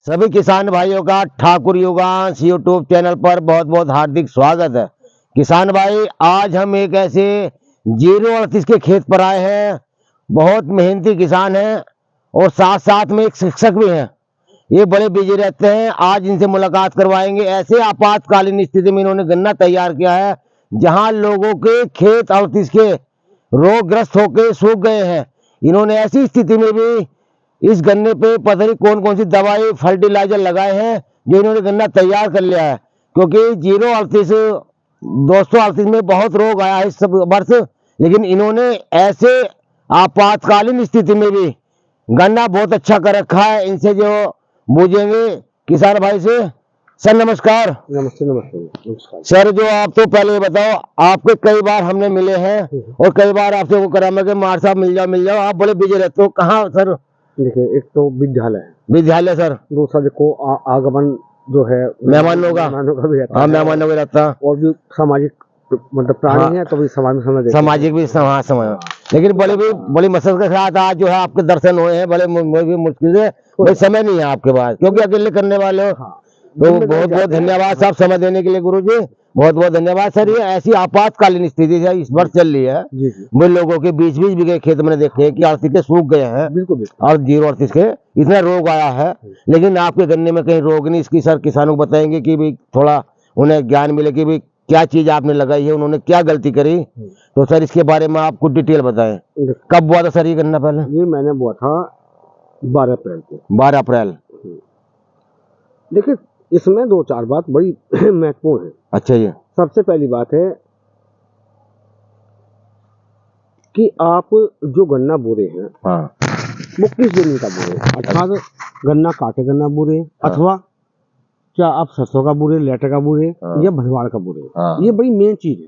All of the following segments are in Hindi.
सभी किसान भाइयों का ठाकुर युगांश यूट्यूब चैनल पर बहुत बहुत हार्दिक स्वागत है। किसान भाई, आज हम एक ऐसे 038 के खेत पर आए हैं। बहुत मेहनती किसान हैं और साथ साथ में एक शिक्षक भी हैं। ये बड़े बिजी रहते हैं। आज इनसे मुलाकात करवाएंगे। ऐसे आपातकालीन स्थिति में इन्होंने गन्ना तैयार किया है जहां लोगों के खेत 38 के रोगग्रस्त होकर सूख गए हैं। इन्होंने ऐसी स्थिति में भी इस गन्ने पे पता नहीं कौन कौन सी दवाई फर्टिलाइजर लगाए हैं जो इन्होंने गन्ना तैयार कर लिया है। क्योंकि 038 238 में बहुत रोग आया है इस सब वर्ष, लेकिन इन्होंने ऐसे आपातकालीन स्थिति में भी गन्ना बहुत अच्छा कर रखा है। इनसे जो पूछेंगे किसान भाई से। सर नमस्कार। नमस्ते नमस्ते नमस्कार सर, जो आप तो पहले ये बताओ, आपके कई बार हमने मिले हैं और कई बार आपसे वो करा मैं कि मार साहब मिल जाओ, आप बड़े बिजी रहते हो। कहाँ सर? देखिए, एक तो विद्यालय है, विद्यालय सर। दूसरा देखो आगमन जो है मेहमानों का भी रहता हाँ, है, मेहमानों का रहता, और भी सामाजिक मतलब प्राणी हाँ, है तो भी समाज में समझ देते हैं। सामाजिक भी हाँ समय, लेकिन बड़ी मशक्कत के साथ आज जो है आपके दर्शन हुए हैं। बड़े मुश्किल से, भाई समय नहीं है आपके पास क्योंकि अकेले करने वाले हो। हाँ, तो बहुत बहुत धन्यवाद साहब समय देने के लिए। गुरु जी बहुत बहुत धन्यवाद। सर, ये ऐसी आपातकालीन स्थिति है इस वर्ष चल रही है। जी जी वो लोगों के 20-20 बीघे खेत मैंने देखे कि 38 के सूख गए हैं बिल्कुल बिल्कुल। और 038 के इतना रोग आया है, लेकिन आपके गन्ने में कहीं रोग नहीं। इसकी सर किसानों को बताएंगे कि भाई थोड़ा उन्हें ज्ञान मिले कि भाई क्या चीज आपने लगाई है, उन्होंने क्या गलती करी। तो सर इसके बारे में आप कुछ डिटेल बताएं। कब हुआ था सर ये गन्ना? पहले ये मैंने बोआ था 12 अप्रैल को। 12 अप्रैल। देखिए, इसमें 2-4 बात बड़ी महत्वपूर्ण है। अच्छा, ये सबसे पहली बात है कि आप जो गन्ना बो रहे हैं, हाँ, वो किस जमीन का बो रहे हैं। अर्थात गन्ना काटे गन्ना बो रहे हैं, अथवा क्या आप सरसों का बो रहे, लेटर का बो रहे या भरवाड़ का बो रहे। ये बड़ी मेन चीज है।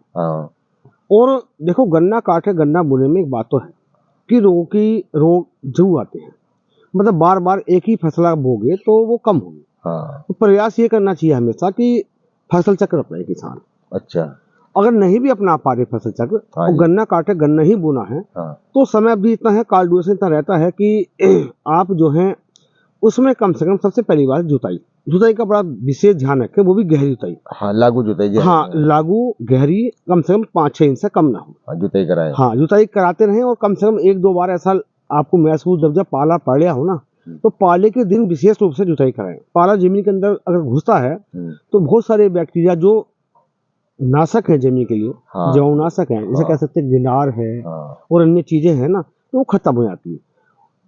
और देखो, गन्ना काटे गन्ना बोने में एक बात तो है कि रोग जरूर आते हैं। मतलब बार बार एक ही फसल बोगे तो वो कम होगी। तो प्रयास ये करना चाहिए हमेशा कि फसल चक्र अपनाए किसान। अच्छा, अगर नहीं भी अपना पा रहे फसल चक्र और गन्ना काटे गन्ना ही बोना है, तो समय भी इतना है, काल ड्यूरेशन इतना रहता है कि आप जो है उसमें कम से कम सबसे पहली बात जुताई का बड़ा विशेष ध्यान रखें, वो भी गहरी जुताई। हाँ, लागू जुताई। हाँ, लागू गहरी कम से कम 5-6 इंच से कम ना हो। जुताई कराए। हाँ, जुताई कराते रहें और कम से कम 1-2 बार ऐसा आपको महसूस जब पाला पड़ गया हो ना, तो पाले के दिन विशेष रूप से जुताई कराएं। पाला जमीन के अंदर अगर घुसता है तो बहुत सारे बैक्टीरिया जो नाशक है जमीन के लिए, जवानाशक है, जैसे कह सकते हैं गिनार है और अन्य चीजें हैं ना, तो वो खत्म हो जाती है।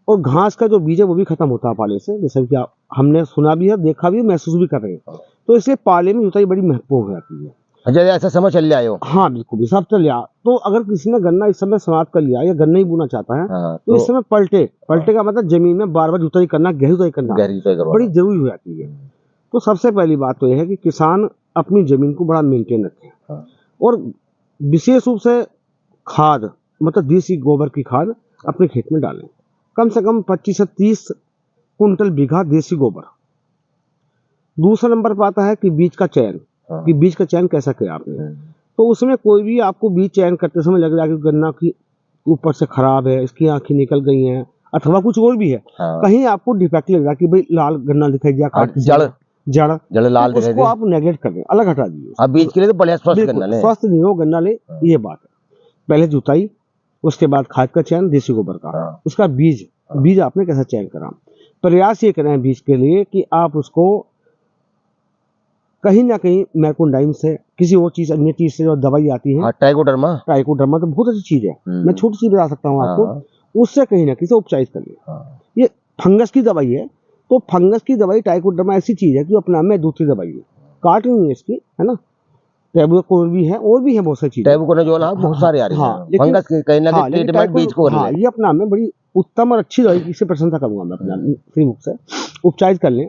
और घास का जो बीज है वो भी खत्म होता है पाले से, जैसे कि हमने सुना भी है, देखा भी, महसूस भी कर रहे हैं। तो इसलिए पाले में जुताई बड़ी महत्वपूर्ण हो जाती है। अच्छा, ऐसा समझ चल जाए हो? हाँ बिल्कुल, हिसाब चल लिया। तो अगर किसी ने गन्ना इस समय समाप्त कर लिया या गन्ना ही बोना चाहता है, तो इस समय पलटे का मतलब जमीन में बार बार जुताई करना, गहरी जुताई करना बड़ी जरूरी हो जाती है। तो सबसे पहली बात तो यह है कि किसान अपनी जमीन को बड़ा मेंटेन रखे और विशेष रूप से खाद, मतलब देसी गोबर की खाद अपने खेत में डालें। कम से कम 25 से 30 कुंटल बीघा देसी गोबर। दूसरा नंबर पर आता है कि बीज का चयन, कि बीज का चयन कैसा किया आपने। तो उसमें कोई भी आपको बीज चयन करते समय लग रहा है कि गन्ना की ऊपर से खराब है, इसकी आंखें निकल गई हैं, अथवा कुछ और भी है, कहीं आपको डिफेक्ट लग रहा है कि भाई लाल गन्ना दिखाई दिया, जड़ लाल, उसको आप नेगलेक्ट कर दें, अलग हटा दीजिए। बीज के लिए तो बढ़िया स्वस्थ गन्ना ले, ये बात है। पहले जुताई, उसके बाद खाद का चयन देसी गोबर का, उसका बीज आपने कैसा चयन करा। प्रयास ये करें बीज के लिए कि आप उसको कहीं ना कहीं मैकोडाइन से, किसी और चीज, अन्य चीज से जो दवाई आती है, ट्राइकोडर्मा तो बहुत अच्छी चीज है, मैं छोटी सी बता सकता हूँ आपको, उससे कहीं ना कहीं से उपचारित कर लिया। ये फंगस की दवाई है, तो फंगस की दवाई ट्राइकोडर्मा ऐसी चीज है कि अपने आप में दूसरी दवाई है, काट नहीं है इसकी, है ना। टैबुकोन भी है और भी है बहुत सारी चीजें, टैबुकोनाजोल बहुत सारे आ रहे हैं। फंगस के कहीं ना कहीं ट्रीटमेंट बीज को करना है। ये अपना में बड़ी उत्तम और अच्छी दवाई, इससे प्रशंसा करूंगा मैं अपना फ्री मुख से। उपचारित कर लें।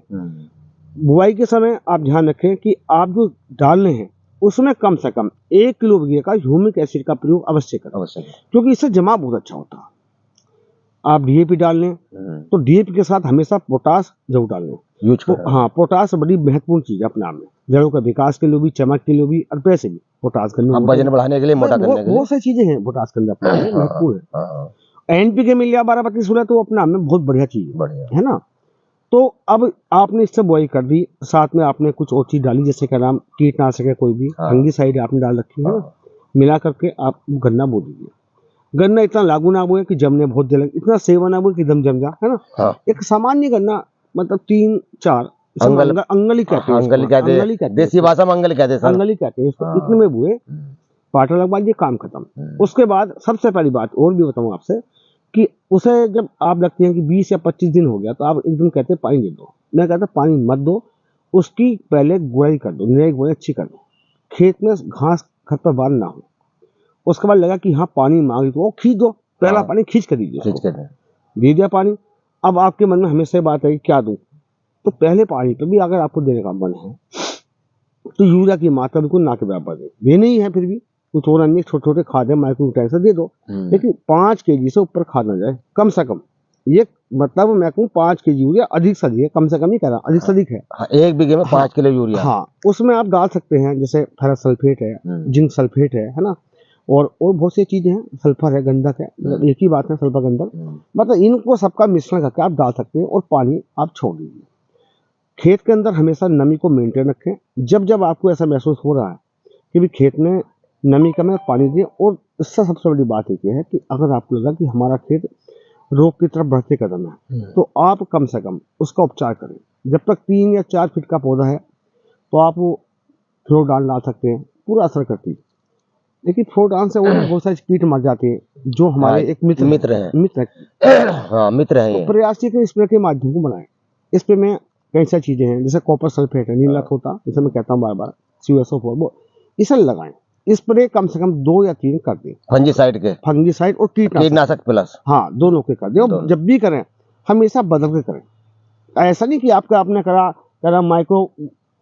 बुआई के समय आप ध्यान रखें कि आप जो डालने हैं उसमें कम से कम 1 किलो बीघे का ह्यूमिक एसिड का प्रयोग अवश्य करें, क्योंकि इससे जमा बहुत अच्छा होता है। आप डीएपी डाल लें तो डीएपी के साथ हमेशा पोटास जरूर डाल लें। हाँ, पोटास बड़ी महत्वपूर्ण चीज है अपने आप में, जड़ों के विकास के लिए भी, चमक के लिए भी, और पैसे भी पोटास करने, वजन बढ़ाने के लिए, मोटा करने के लिए बहुत सारी चीजें हैं पोटास के अंदर अपने आप में महत्वपूर्ण है। एनपीके मिल गया 12-32-16, तो अपने आप में बहुत बढ़िया चीज है ना। तो अब आपने इससे बुआई कर दी, साथ में आपने कुछ और चीज डाली, जैसे क्या नाम कीटनाशक है, कोई भी फंगीसाइड आपने डाल रखी है ना, मिला करके आप गन्ना बो दीजिए। गन्ना इतना लागू ना बोए कि जमने बहुत देर लगे, इतना सेवा ना बोए कि दम जम जा, है ना। एक सामान्य गन्ना मतलब 3-4 अंगल ही कहते हैं, अंगल ही कहते हैं, देसी भाषा में अंगल कहते हैं, अंगल ही कहते हैं इसको। इतने में बुए, पाटा लगवा दिए, काम खत्म। उसके बाद सबसे पहली बात और भी बताऊं आपसे कि उसे जब आप लगते हैं कि 20 या 25 दिन हो गया, तो आप एकदम कहते हैं पानी दे दो। मैं कहता पानी मत दो, उसकी पहले गुड़ाई कर दो, निराई गुड़ाई अच्छी कर दो, खेत में घास खरपतवार ना हो। उसके बाद लगा कि हाँ पानी मांगी तो खींच दो, पहला पानी खींच कर दीजिए, दे दिया पानी। अब आपके मन में हमेशा बात है कि क्या दूं, तो पहले पानी पे भी अगर आपको देने का मन है तो यूरिया की मात्रा बिल्कुल ना के बराबर देनी ही है। फिर भी कुछ और अन्य छोटे छोटे खाद है, माइक्रो से दे दो, लेकिन 5 kg से ऊपर खाद ना जाए कम से कम। ये मतलब मैं कहूँ 5 kg यूरिया अधिक से अधिक है, कम से कम ही करा, अधिक से अधिक है। 1 बीघे में 5 किलो यूरिया। हाँ, उसमें आप डाल सकते हैं जैसे फेरस सल्फेट है, जिंक सल्फेट है ना, और बहुत सी चीजें हैं, सल्फर है, गंधक है, मतलब एक ही बात है सल्फर गंधक, मतलब इनको सबका मिश्रण करके आप डाल सकते हैं और पानी आप छोड़ दीजिए। खेत के अंदर हमेशा नमी को मेंटेन रखें। जब जब आपको ऐसा महसूस हो रहा है कि भी खेत में नमी कम है, पानी दें। और इससे सबसे बड़ी बात एक है कि अगर आपको लगा कि हमारा खेत रोग की तरफ बढ़ते कदम है, तो आप कम से कम उसका उपचार करें। जब तक 3 या 4 फीट का पौधा है तो आप वो फ्लोडान डाल सकते हैं, पूरा असर करती है। लेकिन फ्लोडान से और बहुत सारी कीट मर जाते हैं जो हमारे एक मित्र है। हाँ, मित्र है। तो प्रयास के स्प्रे के माध्यम को बनाए। स्प्रे में कई सारी चीजें हैं, जैसे कॉपर सल्फेट है, नीला होता, जैसे मैं कहता हूँ बार बार, CuSO4, वो इसे लगाएं। स्प्रे कम से कम 2 या 3 कर दें, फंगीसाइड और कीटनाशक प्लस, हाँ दोनों के कर दें। और जब भी करें हमेशा बदल के करें। ऐसा नहीं कि आपने करा माइक्रो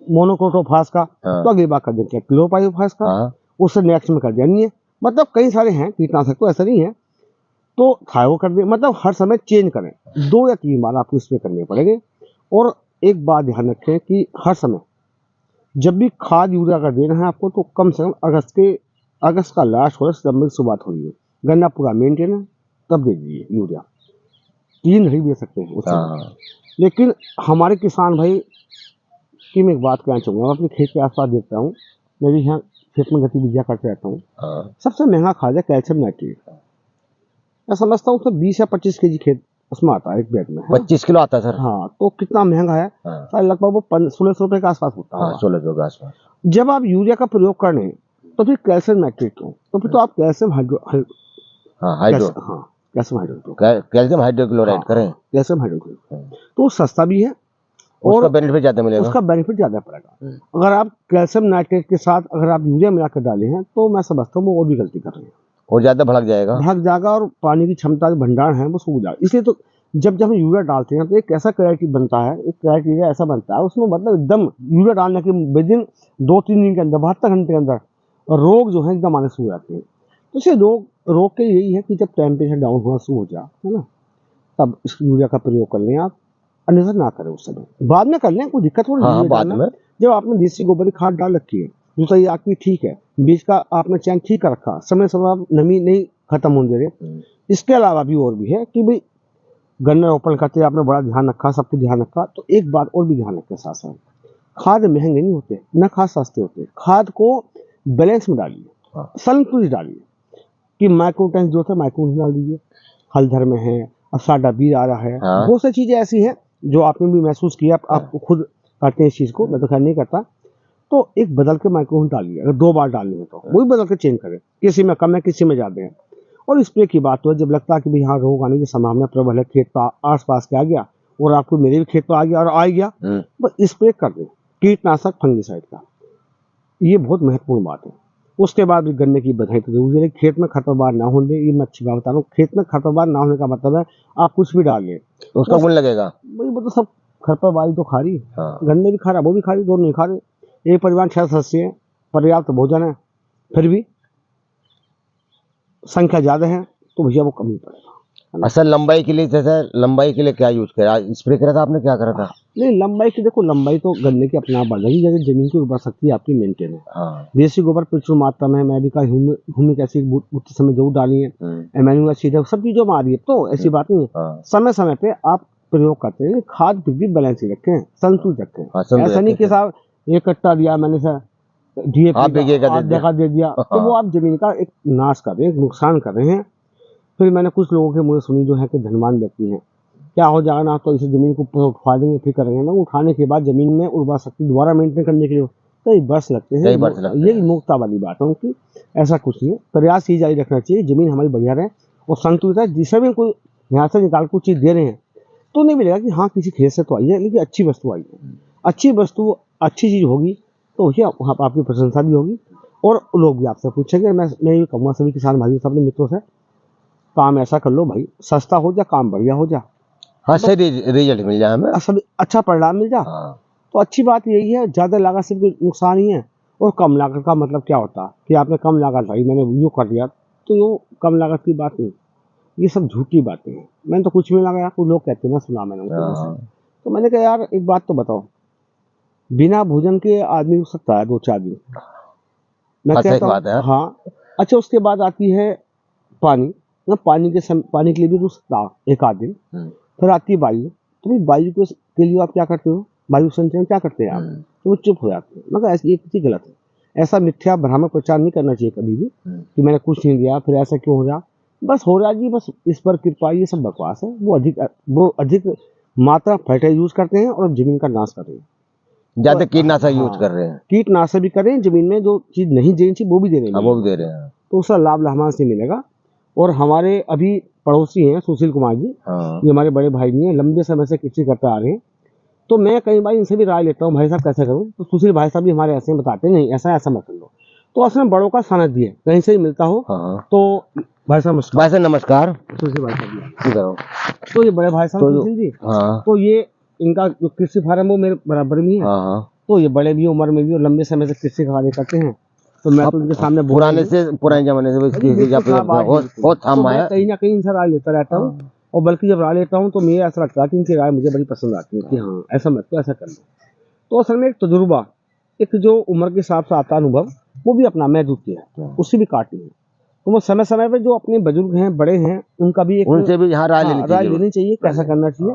मोनोक्रोटोफास का, तो अगली बार कर दें क्लोरोपाइरिफास का, उससे नेक्स्ट में कर दिया। नहीं है, मतलब कई सारे हैं कीटनाशक, तो ऐसा नहीं है, तो थायो कर दें। मतलब हर समय चेंज करें, 2 या 3 बार आपको स्प्रे करने पड़ेंगे। और एक बात ध्यान रखें कि हर समय जब भी खाद यूरिया का देना है आपको, तो कम से कम अगस्त का लास्ट हो रहा है, सितंबर की शुरुआत हो रही है, गन्ना पूरा मेंटेन है, तब दे दीजिए यूरिया। 3 नहीं दे सकते हैं उससे। लेकिन हमारे किसान भाई की मैं एक बात कहना चाहूँगा, मैं अपने खेत के आसपास देखता हूँ, मैं भी यहाँ खेत में गतिविधियाँ करते रहता हूँ। सबसे महंगा खाद है कैल्शियम नाइट्रेट। मैं समझता हूँ उसमें 20 या 25 kg खेत उसमें आता है, एक बैग में 25 किलो आता है सर। हाँ, तो कितना महंगा है, लगभग वो 1600 रुपए के आसपास होता है। 1600 के आसपास। जब आप यूरिया का प्रयोग कर रहे हैं तो फिर कैल्शियम नाइट्रेट क्यों? तो फिर तो आप कैल्शियम हाइड्रोक्लोराइड करें, कैल्शियम हाइड्रोक्लोराइड, तो सस्ता भी है और उसका बेनिफिट ज्यादा मिलेगा, उसका बेनिफिट ज्यादा पड़ेगा। अगर आप कैल्शियम नाइट्रेट के साथ अगर आप यूरिया मिलाकर डाले हैं, तो मैं समझता हूँ वो और भी गलती कर रहे हैं, और ज्यादा भड़क जाएगा और पानी की क्षमता जो भंडारण है वो सूख जाएगा। इसलिए तो जब हम यूरिया डालते हैं तो एक ऐसा क्राइटेरिया बनता है, एक क्राइटेरिया ऐसा बनता है, उसमें मतलब एकदम यूरिया डालने के विदिन 2-3 दिन के अंदर, 72 घंटे के अंदर रोग जो है एकदम आने शुरू हो जाते हैं। तो इसे रोग के यही है कि जब टेम्परेचर डाउन होना शुरू हो जाए, है ना, तब इस यूरिया का प्रयोग कर लें आप, अन्यथा ना करें उस समय, बाद में कर लें, कोई दिक्कत हो रही है बाद में। जब आपने देसी गोबर की खाद डाल रखी है, दूसरा आपकी ठीक है, बीज का आपने चयन ठीक कर रखा, समय समय आप नमी नहीं खत्म होने दे रहे। इसके अलावा भी और भी है कि भाई गन्ना रोपण करते आपने बड़ा ध्यान रखा, सबको ध्यान रखा, तो एक बात और भी ध्यान रखें साथ साथ, खाद महंगे नहीं होते, न खाद सस्ते होते। खाद को बैलेंस में डालिए, संतुलित डालिए, कि माइक्रोटेंस जो थे माइक्रोटेंस डाल दीजिए, हलधर में है, असाडा बीज आ रहा है, बहुत सी चीजें ऐसी हैं जो आपने भी महसूस किया, आप खुद करते हैं इस चीज को, मैं तो खैर नहीं करता। तो एक बदल के माइक्रोटेंस डालिए, अगर 2 बार डालनी है तो वही बदल के चेंज करें, किसी में कम है किसी में ज्यादा है। और स्प्रे की बात तो जब लगता है कि भाई यहाँ रोग आने की संभावना प्रबल है, खेत पर आस पास के आ गया और आपको मेरे भी खेत पर आ गया और आ गया, बस स्प्रे कर दें कीटनाशक फंगीसाइड का, ये बहुत महत्वपूर्ण बात है। उसके बाद भी गन्ने की बधाई तो जरूरी है, खेत में खरपतवार ना होने, ये मैं अच्छी बात बता रहा हूँ। खेत में खरपतवार ना होने का मतलब है आप कुछ भी डाल लें तो उसका गुण लगेगा, वही मतलब सब खरपतवार तो खा रही है, गन्ने भी खा रहा, वो भी खा रही, दोनों नहीं खा रहे। एक परिवार 6 सदस्य है, पर्याप्त भोजन है, फिर भी संख्या ज्यादा है, तो भैया वो कम ही पड़ेगा। असल लंबाई के लिए, जैसे लंबाई के लिए क्या यूज करा, स्प्रे करा था आपने, क्या करा था? नहीं, लंबाई की देखो, लंबाई तो गन्ने की अपना बढ़ जाएगी, जैसे जमीन की उर्वरा शक्ति आपकी मेंटेन है। देसी गोबर प्रचुर मात्रा में, मैं भी का ह्यूमिक एसिड समय जरूर डाली है, एमिनो एसिड है, सब चीजों में आ रही है, तो ऐसी बात नहीं है। समय समय पे आप प्रयोग करते हैं, खाद फिर भी बैलेंस ही रखें, संतुलित रखें। संतुलित ऐसा नहीं कि साहब एक कट्टा दिया मैंने सर DAP आप बीघे का दे दिया तो वो आप जमीन का एक नाश कर रहे हैं, नुकसान कर रहे हैं। फिर मैंने कुछ लोगों के मुझे सुनी जो है कि धनवान व्यक्ति हैं, क्या हो जाएगा ना तो इस जमीन को उठवा देंगे, फिर करेंगे ना, उठाने के बाद जमीन में उर्वरा शक्ति दोबारा मेंटेन करने के लिए कई वर्ष लगते हैं। ये मूर्खता वाली बात है उनकी, ऐसा कुछ नहीं है। प्रयास ही जारी रखना चाहिए, जमीन हमारी बढ़िया रहे और संतुलित है। जिसे भी कोई यहाँ से निकाल कुछ चीज़ दे रहे हैं तो नहीं मिलेगा कि हाँ किसी खेत से तो आई है, लेकिन अच्छी वस्तु आई है। अच्छी वस्तु अच्छी चीज़ होगी तो वहाँ पर आपकी प्रशंसा भी होगी और लोग भी आपसे पूछेंगे। मैं ये कहूँगा सभी किसान भाइयों से, अपने मित्रों से, काम ऐसा कर लो भाई, सस्ता हो जा, काम बढ़िया हो जा, हाँ सही रिजल्ट मिल जाए हमें, अच्छा परिणाम मिल जा। तो अच्छी बात यही है, ज़्यादा लागत से कोई नुकसान ही है। और कम लागत का मतलब क्या होता है कि आपने कम लागत भाई मैंने यूँ कर दिया, तो ये कम लागत की बात नहीं, ये सब झूठी बातें हैं। मैंने तो कुछ भी लगाया, कुछ लोग कहते हैं ना, सुना मैंने तो मैंने कहा यार एक बात तो बताओ, बिना भोजन के आदमी रुक सकता है 2-4 दिन? मैं कहता हूँ हाँ। अच्छा उसके बाद आती है पानी, ना पानी के लिए भी रुक सकता है 1-8 दिन। फिर आती है वायु, तो भाई वायु के लिए आप क्या करते हो, वायु संचयन क्या करते हैं आप? तो वो चुप हो जाते हैं। मगर ये चीज़ गलत है, ऐसा मिथ्या भ्रामक प्रचार नहीं करना चाहिए कभी भी कि मैंने कुछ नहीं दिया फिर ऐसा क्यों हो रहा, बस हो रहा जी, बस इस पर कृपा, ये सब बकवास है। वो अधिक मात्रा फर्टिलाइजर यूज करते हैं और जमीन का नाश कर रहे हैं, ज्यादा कीटनाशक यूज कर रहे हैं, कीटनाशक भी कर रहे हैं, जमीन में जो चीज नहीं देनी चाहिए वो भी दे रहे हैं, तो उसका लाभ हमारे से मिलेगा। और हमारे अभी पड़ोसी हैं सुशील कुमार जी, ये हमारे बड़े भाई भी हैं, लंबे समय से कृषि करते आ रहे हैं। तो मैं कई बार इनसे भी राय लेता हूँ, भाई साहब कैसे करूँ, तो सुशील भाई साहब भी हमारे ऐसे बताते हैं, नहीं ऐसा मत कर लो। तो असल में बड़ों का सानिध्य है, कहीं से ही मिलता हो। तो भाई साहब नमस्कार। सुशील भाई साहब, तो ये बड़े भाई साहब सुशील जी, तो ये इनका जो कृषि फार्म वो मेरे बराबर में है। तो ये बड़े भी उम्र में भी और लंबे समय से कृषि कार्य करते हैं। तो मैं तो उनके सामने पुराने जमाने से कहीं ना कहीं इनसे राय लेता रहता हूँ। और बल्कि जब राय लेता हूँ तो मुझे ऐसा लगता है कि इनकी राय मुझे बड़ी पसंद आती है कि हाँ ऐसा मत तो ऐसा कर लो। तो असल में एक तजुर्बा, एक जो उम्र के हिसाब से आता अनुभव, वो भी अपना मैं दूसरी है, उससे भी काटनी है। तो वो समय समय पे जो अपने बुजुर्ग हैं, बड़े हैं, उनका भी उनसे भी राय लेनी चाहिए, कैसा करना चाहिए।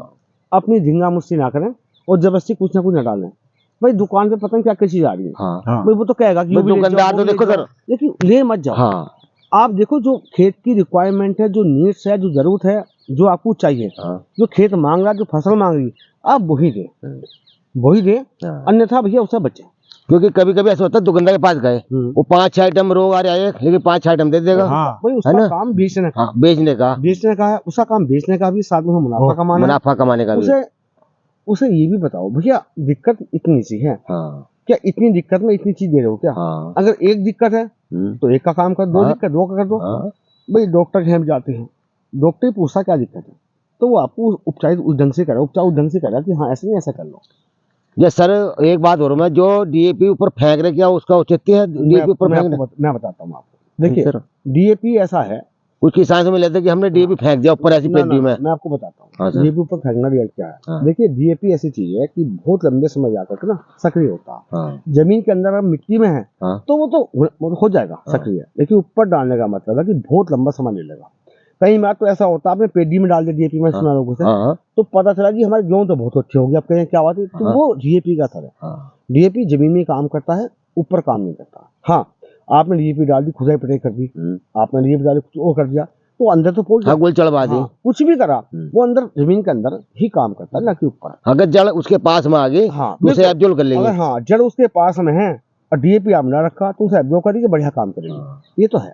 अपनी झिंगा मुस्ती ना करें और जबरदस्ती कुछ ना कुछ न डालें। भाई दुकान पे पता नहीं क्या क्या चीज आ रही है, भाई वो तो कहेगा कि दुकानदार तो देखो सर, लेकिन ले मत जाओ। आप देखो जो खेत की रिक्वायरमेंट है, जो नीड्स है, जो जरूरत है, जो आपको चाहिए, जो खेत मांग रहा है, जो फसल मांग रही है, आप वही दे, अन्यथा भैया उससे बचे। क्योंकि कभी कभी ऐसा होता है दुकानदार के पास गए, वो 5-6 आइटम रोग आ रहा है, लेकिन 5-6 आइटम दे देगा। भाई उसका काम बेचने का है, उसका काम बेचने का भी, साथ में मुनाफा कमाने का भी। उसे ये भी बताओ भैया दिक्कत इतनी सी है, क्या इतनी दिक्कत में इतनी चीज दे रहे हो क्या? अगर एक दिक्कत है तो एक का काम कर, दो दिक्कत दो का कर दो। भाई डॉक्टर के यहाँ जाते हैं, डॉक्टर पूछता क्या दिक्कत है, तो वो आपको उपचार उस ढंग से करा कि हाँ ऐसे नहीं ऐसा कर लो। ये सर एक बात हो रहा है, जो DAP ऊपर फेंक रहे, क्या उसका औचित्य है? DAP ऊपर मैं बताता हूँ आपको। देखिए DAP ऐसा है, कुछ किसान से मिले थे कि हमने DAP फेंक दिया ऊपर ऐसी पेटी में। मैं आपको बताता हूँ DAP ऊपर फेंकना रिजल्ट क्या है। देखिए DAP ऐसी चीज है कि बहुत लंबे समय जाकर ना सक्रिय होता है। जमीन के अंदर अगर मिट्टी में है तो वो तो हो जाएगा सक्रिय, लेकिन ऊपर डालने का मतलब है कि बहुत लंबा समय ले लेगा। कई बार तो ऐसा होता है आपने पेडी में डाल दिया DAP में, सुना लोगों से, तो पता चला जी हमारे गेहूं तो बहुत अच्छे हो गए, आप कहें क्या बात है, तो वो DAP का असर है। DAP जमीन में काम करता है, ऊपर काम नहीं करता। हाँ आपने DAP डाल दी, खुदाई पिटाई कर दी, आपने DAP डाली कुछ और कर दिया, तो अंदर तो पहुंच गोल चढ़वा दी, कुछ भी करा, वो अंदर जमीन के अंदर ही काम करता है, ना कि ऊपर। अगर जड़ उसके पास में आ गई तो उसे एब्जॉर्ब कर लेंगे। हाँ जड़ उसके पास में है और DAP आपने रखा तो उसे एब्जॉर्ब करेगी, बढ़िया काम करेगी। ये तो है।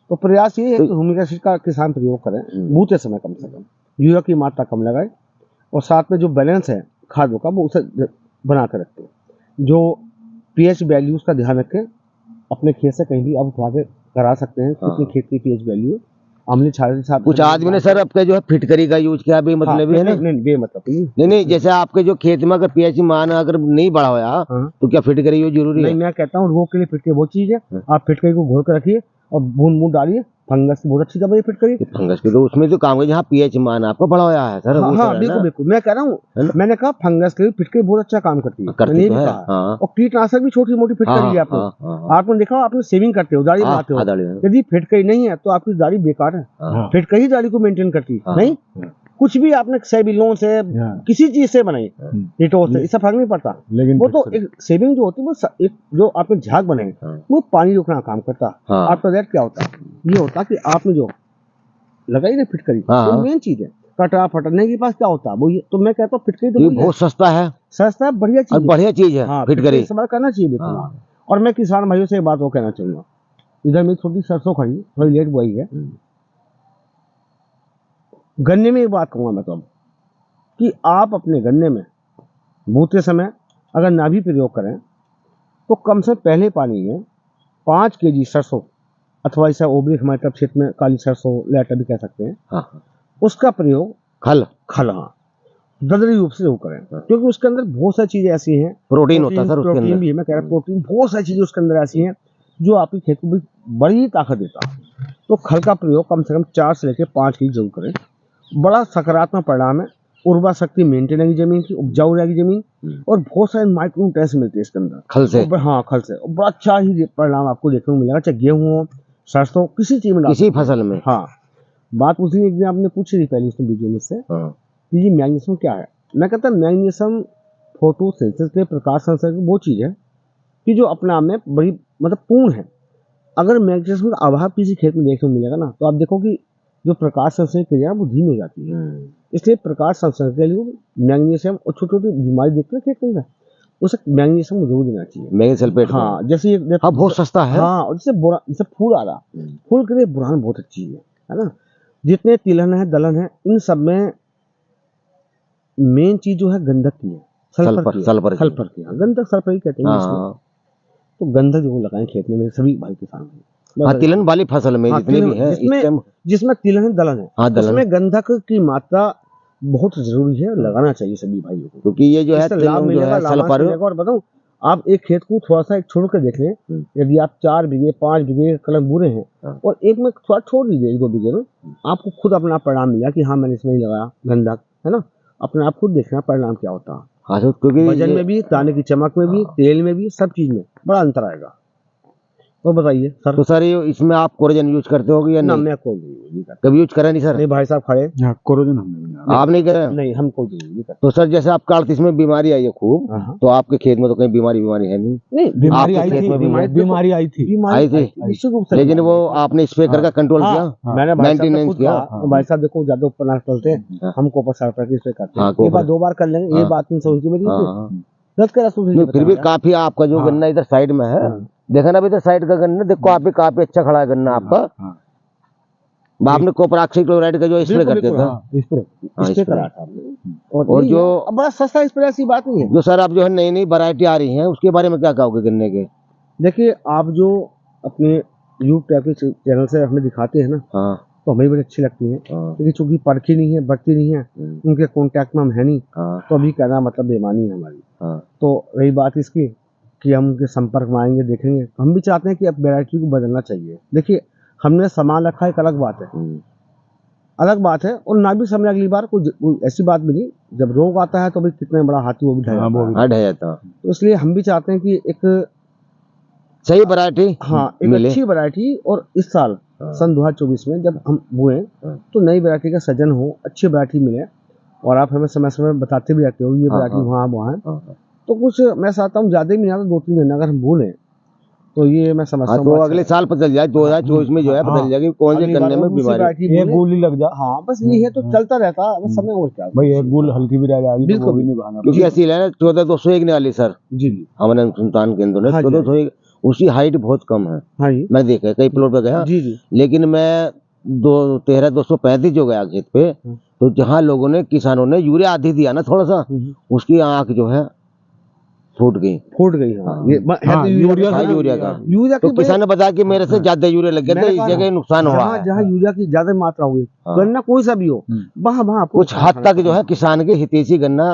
तो प्रयास ये है कि भूमिका का किसान प्रयोग करें, बूते समय कम से कम यूरिया की मात्रा कम लगाए, और साथ में जो बैलेंस है खादों का वो उसे बना कर रखें। जो pH वैल्यूज का ध्यान रखें, अपने खेत से कहीं भी आप उठा के करा सकते हैं कितनी खेत की pH वैल्यू है। अम्लीय क्षारीय के साथ कुछ आदमी ने सर आपके जो है फिटकरी का यूज किया, बेमतलब है ना? नहीं बेमतलब नहीं, जैसे आपके जो खेत में अगर pH मान अगर नहीं बढ़ा हुआ तो क्या फिटकरी यूज जरूरी है? नहीं, मैं कहता हूँ रोग के लिए फिटकरी वो चीज है, आप फिटकरी को घोल कर रखिए और बूंद डालिए, फंगस की बहुत अच्छी दवाई फिटकरी। फंगस की तो उसमें तो काम है जहाँ pH मान आपका बढ़ा हुआ है सर। हाँ बिल्कुल मैं कह रहा हूँ, मैंने कहा फंगस के लिए फिटकरी बहुत अच्छा काम करती है। और कीटनाशक भी छोटी मोटी फिटकरी है। आपने देखा, आपने सेविंग करते हो, दाढ़ी बनाते हो, यदि फिटकरी नहीं है तो आपकी दाढ़ी बेकार है। फिटकरी दाढ़ी को मेंटेन करती है नहीं, कुछ भी आपने सेविंग से किसी चीज से बनाई, ईंटों से, इससे फर्क नहीं पड़ता। लेकिन वो तो एक सेविंग जो होती है वो एक जो आपने झाग बनाए वो पानी रोकना काम करता। आपका रेट क्या होता है, ये होता कि आपने जो लगाई ना फिटकरी, वो मेन चीज है। कटरा फटने के पास क्या होता है वो, तो मैं कहता हूँ फिटकरी तो बहुत सस्ता है, बढ़िया चीज, बढ़िया चीज है फिटकरी, इस्तेमाल करना चाहिए। और मैं किसान भाइयों से एक बात वो कहना चाहूंगा, इधर मेरी छोटी सरसों खड़ी, थोड़ी लेट बुआई है। गन्ने में एक बात कहूंगा मैं तो अब, कि आप अपने गन्ने में बोते समय अगर ना भी प्रयोग करें तो कम से पहले पानी में 5 kg सरसों, अथवा इसे ओबरी हमारे तरफ क्षेत्र में काली सरसों, लेटा भी कह सकते हैं, उसका प्रयोग खल दलदली रूप से जरूर करें, क्योंकि उसके अंदर बहुत सारी चीजें ऐसी हैं, प्रोटीन होता है सर, प्रोटीन भी है, मैं कह रहा प्रोटीन, बहुत सारी चीजें उसके अंदर ऐसी हैं जो आपकी खेत को भी बड़ी ताकत देता है। तो खल का प्रयोग कम से कम 4 से लेकर 5 kg जरूर करें, बड़ा सकारात्मक परिणाम है। उर्वरा शक्ति मेंटेन रहेगी जमीन की, उपजाऊ रहेगी जमीन, और बहुत सारे माइक्रो न्यूट्रिएंट्स मिलते हैं इसके अंदर खल से। हाँ, खल से बड़ा अच्छा ही परिणाम आपको देखने को मिलेगा, चाहे गेहूं हो, सरसों, किसी चीज में, किसी फसल में। हाँ, बात उसी एक दिन आपने पूछी थी पहले उसमें वीडियो में से कि मैग्नीशियम क्या है। मैं कहता हूँ मैग्नीशियम फोटोसिंथेसिस के, प्रकाश संश्लेषण की वो चीज है कि जो अपने आप में बड़ी मतलब पूर्ण है। अगर मैग्नीशियम का अभाव किसी खेत में देखने को मिलेगा ना, तो आप देखो कि जो प्रकाश संश्लेषण क्रिया वो धीमी हो जाती है। इसलिए प्रकाश संश्लेषण के लिए मैग्नीशियम और छोटी छोटी बीमारी देखते हैं खेत के अंदर, उसे मैग्नीशियम जरूर देना चाहिए, मैग्नीशियम सल्फेट। हाँ, जैसे बहुत सस्ता है। हाँ, और जैसे फूल आ रहा, फूल के लिए बुरान बहुत अच्छी है ना। जितने तिलहन है, दलहन है, इन सब में मेन चीज जो है गंधक की है, सल्फर की। गंधक सल्फर ही कहते हैं इसमें। तो गंधक जो लगाएं खेत में मेरे सभी भाई किसान हैं, तिलहन वाली फसल में जितने भी है, जिसमें तिलहन दलहन है, उसमें गंधक की मात्रा बहुत जरूरी है, लगाना चाहिए सभी भाइयों को, क्योंकि ये जो है लाभ मिलेगा, सल्फर। और बताऊं, आप एक खेत को थोड़ा सा छोड़ कर देख लें, यदि आप 4 बीघे 5 बीघे कलम बुरे हैं और एक में थोड़ा छोड़ दीजिए, 1-2 बीघे में, आपको खुद अपना परिणाम मिला कि हाँ मैंने इसमें ही लगाया गंधक, है ना। अपने आप खुद देखना परिणाम क्या होता है। हाँ, क्योंकि वजन में भी, दाने की चमक में भी, तेल में भी, सब चीज में बड़ा अंतर आएगा। तो बताइए सर। तो सर ये इसमें आप कोरोजन यूज करते हो या नहीं? मैं कोई कभी यूज करा नहीं सर। नहीं भाई साहब खड़े, कोरोजन हमने, आप नहीं करे? नहीं, हम कोई नहीं करते। तो सर जैसे आपका 38 में बीमारी आई है खूब, तो आपके खेत में तो कहीं बीमारी है नहीं? बीमारी आई थी, बीमारी आई थी, लेकिन वो आपने स्प्रे करके कंट्रोल किया? मैंने 99 किया। भाई साहब देखो, ज्यादा ऊपर ना चलते हैं, हमको ऊपर सर पर स्प्रे करते हैं, एक बार 2 बार कर लेंगे, ये बात नहीं सोचती मेरी। फिर भी काफी आपका जो गन्ना इधर साइड में है, देखा ना इधर साइड का गन्ना, देखो आप भी काफी अच्छा खड़ा है गन्ना आपका। आपने कॉपरऑक्सी क्लोराइड का जो स्प्रे करते थे, स्प्रे करा था, और जो बड़ा सस्ता स्प्रे, ऐसी बात नहीं है। जो सर आप जो है नई नई वैरायटी आ रही है, उसके बारे में क्या कहोगे गन्ने के? देखिए, आप जो अपने यूट्यूब के चैनल से हमें दिखाते हैं ना, तो हमें बड़ी अच्छी लगती है, लेकिन चूंकि परखी नहीं है, बढ़ती नहीं है, उनके कॉन्टेक्ट में हम है नहीं, तो अभी कहना मतलब बेईमानी है हमारी। तो रही बात इसकी कि हम उनके संपर्क में आएंगे, देखेंगे, हम भी चाहते हैं कि अब वैरायटी को बदलना चाहिए। देखिए, हमने सामान रखा एक अलग बात है, और ना भी समय अगली बार कोई ऐसी बात भी नहीं, जब रोग आता है तो भाई कितना बड़ा हाथी वो भी ढह जाता है। तो इसलिए हम भी चाहते हैं कि एक सही वैरायटी, एक अच्छी वैरायटी, और इस साल सन 2024 में जब हम बोए तो नई वैरायटी का सृजन हो, अच्छी वैरायटी मिले, और आप हमें समय समय बताते भी रहते हो ये वैरायटी वहाँ है। तो कुछ मैं चाहता हूँ ज्यादा भी नहीं आता, 2-3 महीना अगर हम बोले तो ये मैं समझता हूँ, तो अगले साल पता चल जाए 2024 में जो है पता चल जाएगी कौन से गन्ने में बीमारी, ये गोली लग जाए। हाँ, बस ये है, तो चलता रहता है बस समय, और क्या भाई, एक गोल हल्की भी रह जाएगी तो वो भी नहीं बहाना, क्योंकि ऐसी है 14,201 निकाली सर जी, हमारे अनुसंधान केंद्र ने 14,201, उसकी हाइट बहुत कम है। हाँ जी, मैं देखा कई प्लॉट पे गया जी, लेकिन मैं 13,235 जो गया खेत पे, तो जहाँ लोगों ने, किसानों ने यूरिया आधी दिया ना थोड़ा सा, उसकी आंख जो है फूट गई। हाँ, यूरिया तो किसान ने बताया कि मेरे से ज्यादा यूरिया लग गया, इस जगह नुकसान हुआ। जहाँ यूरिया की ज्यादा मात्रा हुई, गन्ना कोई सा भी हो, वहाँ कुछ हद तक जो है किसान के हितैषी गन्ना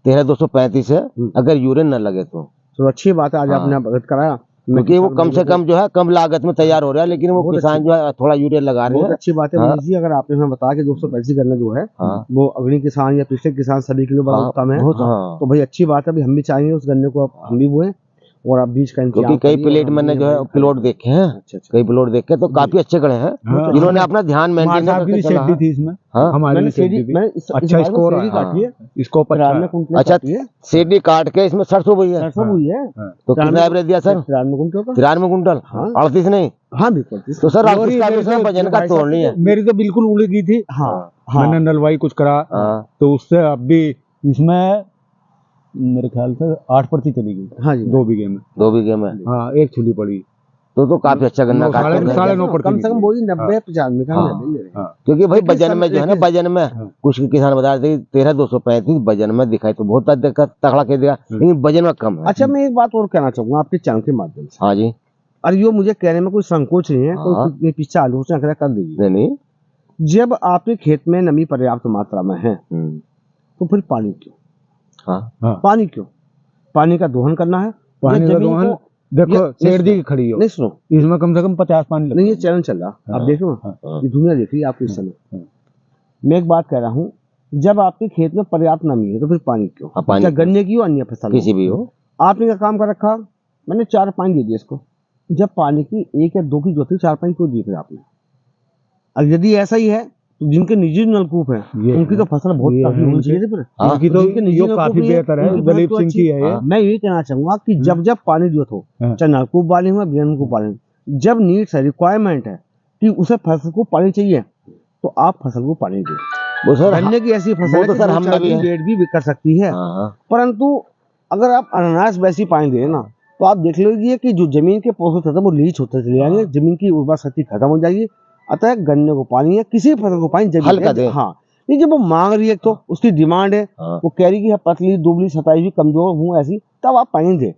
13,235 है, अगर यूरिया न लगे तो अच्छी बात है। आज आपने अवगत कराया, क्योंकि वो कम से कम जो है कम लागत में तैयार हो रहा है, लेकिन वो किसान जो है थोड़ा यूरिया लगा रहे हैं। अच्छी बात है जी, अगर आपने हमें बताया कि 235 गन्ना जो है वो अग्नि किसान या पिछले किसान सभी के लिए बड़ा उत्तम है, तो भाई अच्छी बात है। हम भी चाहेंगे उस गन्ने को हम भी बोए, और अब बीज का क्योंकि कई प्लेट मैंने जो है प्लॉट देखे हैं, कई प्लॉट देखे तो काफी अच्छे खड़े हैं, जिन्होंने अपना ध्यान मेंटेन करके चला। थी इसमें, हाँ हमारी अच्छा स्कोर काटी है इसको 93 अच्छा सीढ़ी काट के इसमें 700 हुई है, सरसों हुई है। तो कितना एवरेज दिया सर? 93 कुंटल का। 93 कुंटल, 38 नहीं। हाँ बिल्कुल। तो सर 38 का भी वजन का तोड़नी है। मेरी तो बिल्कुल उड़ गई थी। हाँ मैंने नलवाई कुछ करा तो उससे अब भी इसमें मेरे ख्याल से 8% चली गई। हाँ जी 2 बीघे में। 2 बीघे में हाँ, एक छुली पड़ी। तो काफी अच्छा गन्ना काटते हैं। 9.5% कम से कम वही 90-95 का मिल रहे हैं। क्योंकि भाई वजन में जो है ना, वजन में कुछ किसान बता रहे थे 13,235 वजन में दिखाई तो बहुत तगड़ा कह दिया, लेकिन वजन में कम है। अच्छा मैं एक बात और कहना चाहूंगा आपके चैनल के माध्यम से। हाँ जी। और ये मुझे कहने में कोई संकोच नहीं है, कोई पीछे आलोचना कर दीजिए। नहीं, जब आपके खेत में नमी पर्याप्त मात्रा में है तो फिर पानी क्यों? हाँ पानी क्यों? पानी का दोहन करना है। पानी का दोहन देखो सेठ जी की खड़ी हो, नहीं सुनो, इसमें कम से कम 50 पानी लगता नहीं ये चैनल चल रहा, आप देखो ना, ये दुनिया देख रही है आपको इस समय। मैं एक बात कह रहा हूँ, जब आपके खेत में पर्याप्त नमी है तो फिर पानी क्यों? चाहे गन्ने की हो अन्य फसल किसी भी हो। आपने क्या काम कर रखा, मैंने 4 पानी दे दिए इसको। जब पानी की 1 या 2 की जरूरत थी, 4 पानी क्यों दिए फिर आपने? और यदि ऐसा ही है तो जिनके निजी नलकूप है उनकी तो फसल बहुत काफी होनी चाहिए थी फिर। उनकी तो ये काफी बेहतर है, दलीप सिंह की है ये। मैं यही कहना चाहूंगा कि जब जब पानी जरूरत हो, चाहे नलकूप वाले हो या बिना नलकूप वाले, जब नीड्स है, रिक्वायरमेंट है कि उसे फसल को पानी चाहिए तो आप फसल को पानी दें। वो सर गन्ने की ऐसी फसल तो सर हमने भी रेट भी कर सकती है, परंतु अगर आप अनानास वैसी पानी दें ना तो आप देख लीजिए कि जो जमीन के पोषक तत्व वो लीच होते चले जाएंगे, जमीन की उर्वरा शक्ति खत्म हो जाएगी। अतः गन्ने को पानी है, किसी फसल को पानी जमीन दे। हाँ, नहीं जब वो मांग रही है तो उसकी डिमांड है, वो कह रही है पतली दुबली सताई हुई कमजोर हूँ ऐसी, तब आप पानी दे।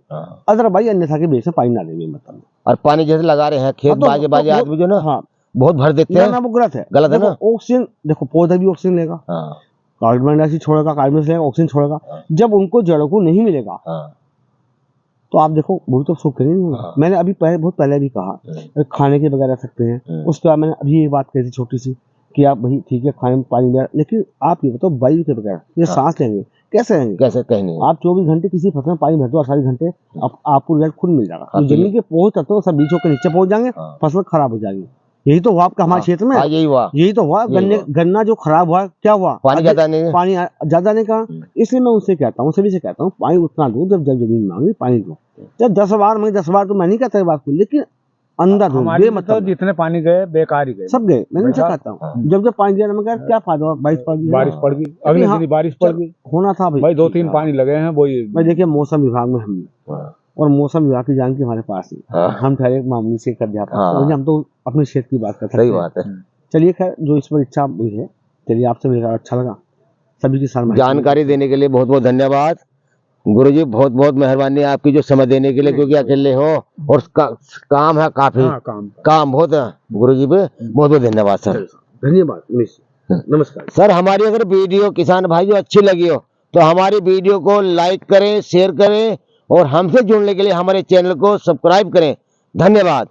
अदरवाइज अन्यथा के बेच में पानी ना देंगे मतलब। और पानी जैसे लगा रहे हैं खेत बाजे बाजे आदमी जो ना, हाँ बहुत भर देते हैं ना, वो गलत है। गलत है ना। ऑक्सीजन देखो, पौधा भी ऑक्सीजन लेगा, कार्बन डाइऑक्साइड छोड़ेगा, कार्बन लेगा, ऑक्सीजन छोड़ेगा। जब उनको जड़ों को नहीं मिलेगा तो आप देखो वो तो सुख नहीं होगा। मैंने अभी बहुत पहले भी कहा खाने के बगैर रह सकते हैं। उसके बाद मैंने अभी एक बात कही थी छोटी सी कि आप भाई ठीक है खाने में पानी बगैर, लेकिन आप ये बताओ वायु के बगैर ये सांस लेंगे कैसे रहेंगे? कैसे कहेंगे? आप 24 घंटे किसी फसल में पानी भर दो, 28 घंटे आपको रिजल्ट खुद मिल जाएगा। तो जमीन के पोषक तत्व सब बीजों के नीचे पहुंच जाएंगे, फसल खराब हो जाएगी। यही तो हुआ आपका हमारे क्षेत्र में, यही तो हुआ। गन्ना जो खराब हुआ, क्या हुआ? पानी ज्यादा नहीं कहा। इसलिए मैं उससे कहता हूँ, सभी से कहता हूँ, पानी उतना दो जब जमीन मांगे पानी दो। जब 10 बार मांगे 10 बार तो मैं नहीं कहता बात को, लेकिन अंदर दो। मतलब जितने पानी गए बेकार ही गए, सब गए। मैं उनसे कहता हूँ जब पानी दिया मैं क्या फायदा? बारिश पड़ गई, अगले दिन बारिश पड़ गई, होना था भाई 2-3 पानी लगे हैं वो। मैं देखिए मौसम विभाग में हमने, और मौसम विभाग की जानकारी हमारे पास है, हम ठहरे मामूली से अध्यापक, हम तो अपने क्षेत्र की बात करते हैं। सही बात है। चलिए खैर, जो इस पर इच्छा हुई है, चलिए आपसे मिलकर अच्छा लगा। सभी की जानकारी देने के लिए बहुत बहुत धन्यवाद गुरुजी, बहुत बहुत मेहरबानी आपकी जो समय देने के लिए, क्योंकि अकेले हो और काम है काफी, काम बहुत है गुरुजी पे। बहुत बहुत धन्यवाद सर। धन्यवाद, नमस्कार सर। हमारी अगर वीडियो किसान भाई जो अच्छी लगी हो तो हमारी वीडियो को लाइक करें, शेयर करें और हमसे जुड़ने के लिए हमारे चैनल को सब्सक्राइब करें। धन्यवाद।